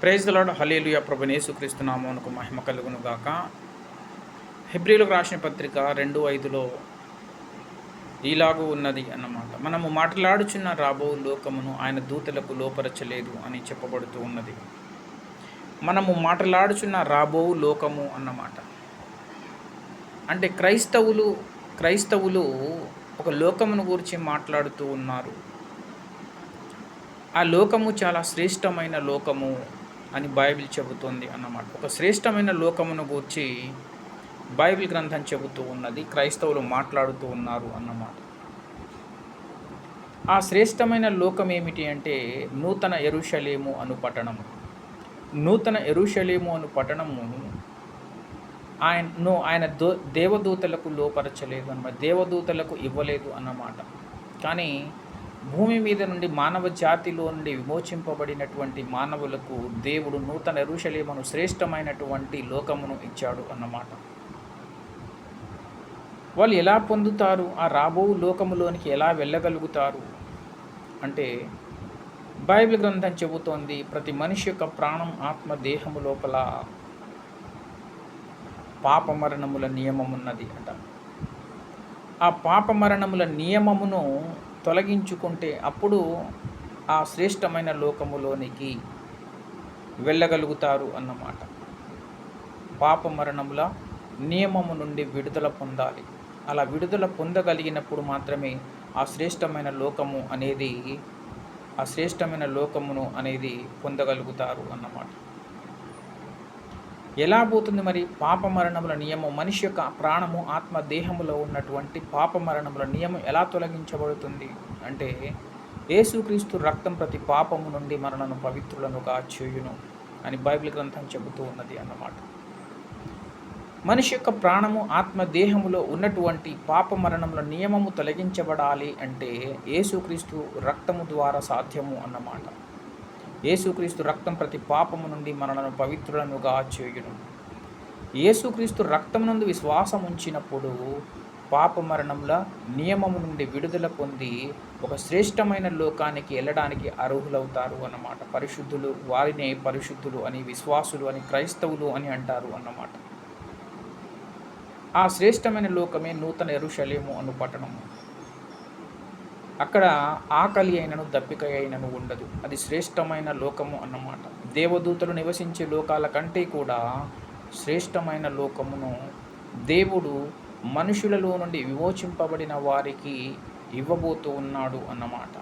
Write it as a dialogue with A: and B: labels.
A: Praise the lord. హల్లెలూయా. ప్రభువైన యేసుక్రీస్తు నామమునకు మహిమ కలుగును గాక. హెబ్రీయులకు రాసిన పత్రిక 2:5లో ఇలాగు ఉన్నది అన్నమాట. మనము మాట్లాడుచున్న రాబో లోకమును ఆయన దూతలకు లోపరచలేదు అని చెప్పబడుతూ ఉన్నది. మనము మాట్లాడుచున్న రాబో లోకము అన్నమాట. అంటే క్రైస్తవులు ఒక లోకమును గురించి మాట్లాడుతూ ఉన్నారు. ఆ లోకము చాలా శ్రేష్టమైన లోకము అని బైబిల్ చెబుతుంది అన్నమాట. ఒక శ్రేష్టమైన లోకమును గూర్చి బైబిల్ గ్రంథం చెబుతూ ఉన్నది. క్రైస్తవులు మాట్లాడుతూ ఉన్నారు అన్నమాట. ఆ శ్రేష్టమైన లోకం ఏమిటి అంటే నూతన యెరూషలేము అను పట్టణము. నూతన యెరూషలేము అను పట్టణము ఆయన దేవదూతలకు లోపరచలేదు అన్నమాట. దేవదూతలకు ఇవ్వలేదు అన్నమాట. కానీ భూమి మీద నుండి మానవ జాతిలో నుండి విమోచింపబడినటువంటి మానవులకు దేవుడు నూతన యెరూషలేమును శ్రేష్టమైనటువంటి లోకమును ఇచ్చాడు అన్నమాట. వాళ్ళు ఎలా పొందుతారు? ఆ రాబో లోకములోనికి ఎలా వెళ్ళగలుగుతారు అంటే బైబిల్ గ్రంథం చెబుతోంది, ప్రతి మనిషి యొక్క ప్రాణం, ఆత్మ, దేహము లోపల పాప మరణముల నియమమున్నది అంట. ఆ పాప మరణముల నియమమును తొలగించుకుంటే అప్పుడు ఆ శ్రేష్టమైన లోకములోనికి వెళ్ళగలుగుతారు అన్నమాట. పాప మరణముల నియమము నుండి విడుదల పొందాలి. అలా విడుదల పొందగలిగినప్పుడు మాత్రమే ఆ శ్రేష్టమైన లోకమును అనేది పొందగలుగుతారు అన్నమాట. ఎలా పోతుంది మరి పాప మరణముల నియమం? మనిషి యొక్క ప్రాణము, ఆత్మ, దేహములో ఉన్నటువంటి పాప మరణముల నియమం ఎలా తొలగించబడుతుంది అంటే యేసుక్రీస్తు రక్తం ప్రతి పాపము నుండి మనలను పవిత్రులనుగా చేయును అని బైబిల్ గ్రంథం చెబుతూ ఉన్నది అన్నమాట. మనిషి యొక్క ప్రాణము, ఆత్మ, దేహములో ఉన్నటువంటి పాప మరణముల నియమము తొలగించబడాలి అంటే యేసుక్రీస్తు రక్తము ద్వారా సాధ్యము అన్నమాట. యేసుక్రీస్తు రక్తం ప్రతి పాపము నుండి మనలను పవిత్రులనుగా చేయును. యేసుక్రీస్తు రక్తమునందు విశ్వాసం ఉంచినప్పుడు పాప మరణముల నియమము నుండి విడుదల పొంది ఒక శ్రేష్టమైన లోకానికి వెళ్ళడానికి అర్హులవుతారు అన్నమాట. పరిశుద్ధులు, వారినే పరిశుద్ధులు అని, విశ్వాసులు అని, క్రైస్తవులు అని అంటారు అన్నమాట. ఆ శ్రేష్టమైన లోకమే నూతన యెరూషలేము అను పట్టణము. అక్కడ ఆకలి అయినను దప్పిక అయినను ఉండదు. అది శ్రేష్టమైన లోకము అన్నమాట. దేవదూతలు నివసించే లోకాల కంటే కూడా శ్రేష్టమైన లోకమును దేవుడు మనుషులలో నుండి విమోచింపబడిన వారికి ఇవ్వబోతూ ఉన్నాడు అన్నమాట.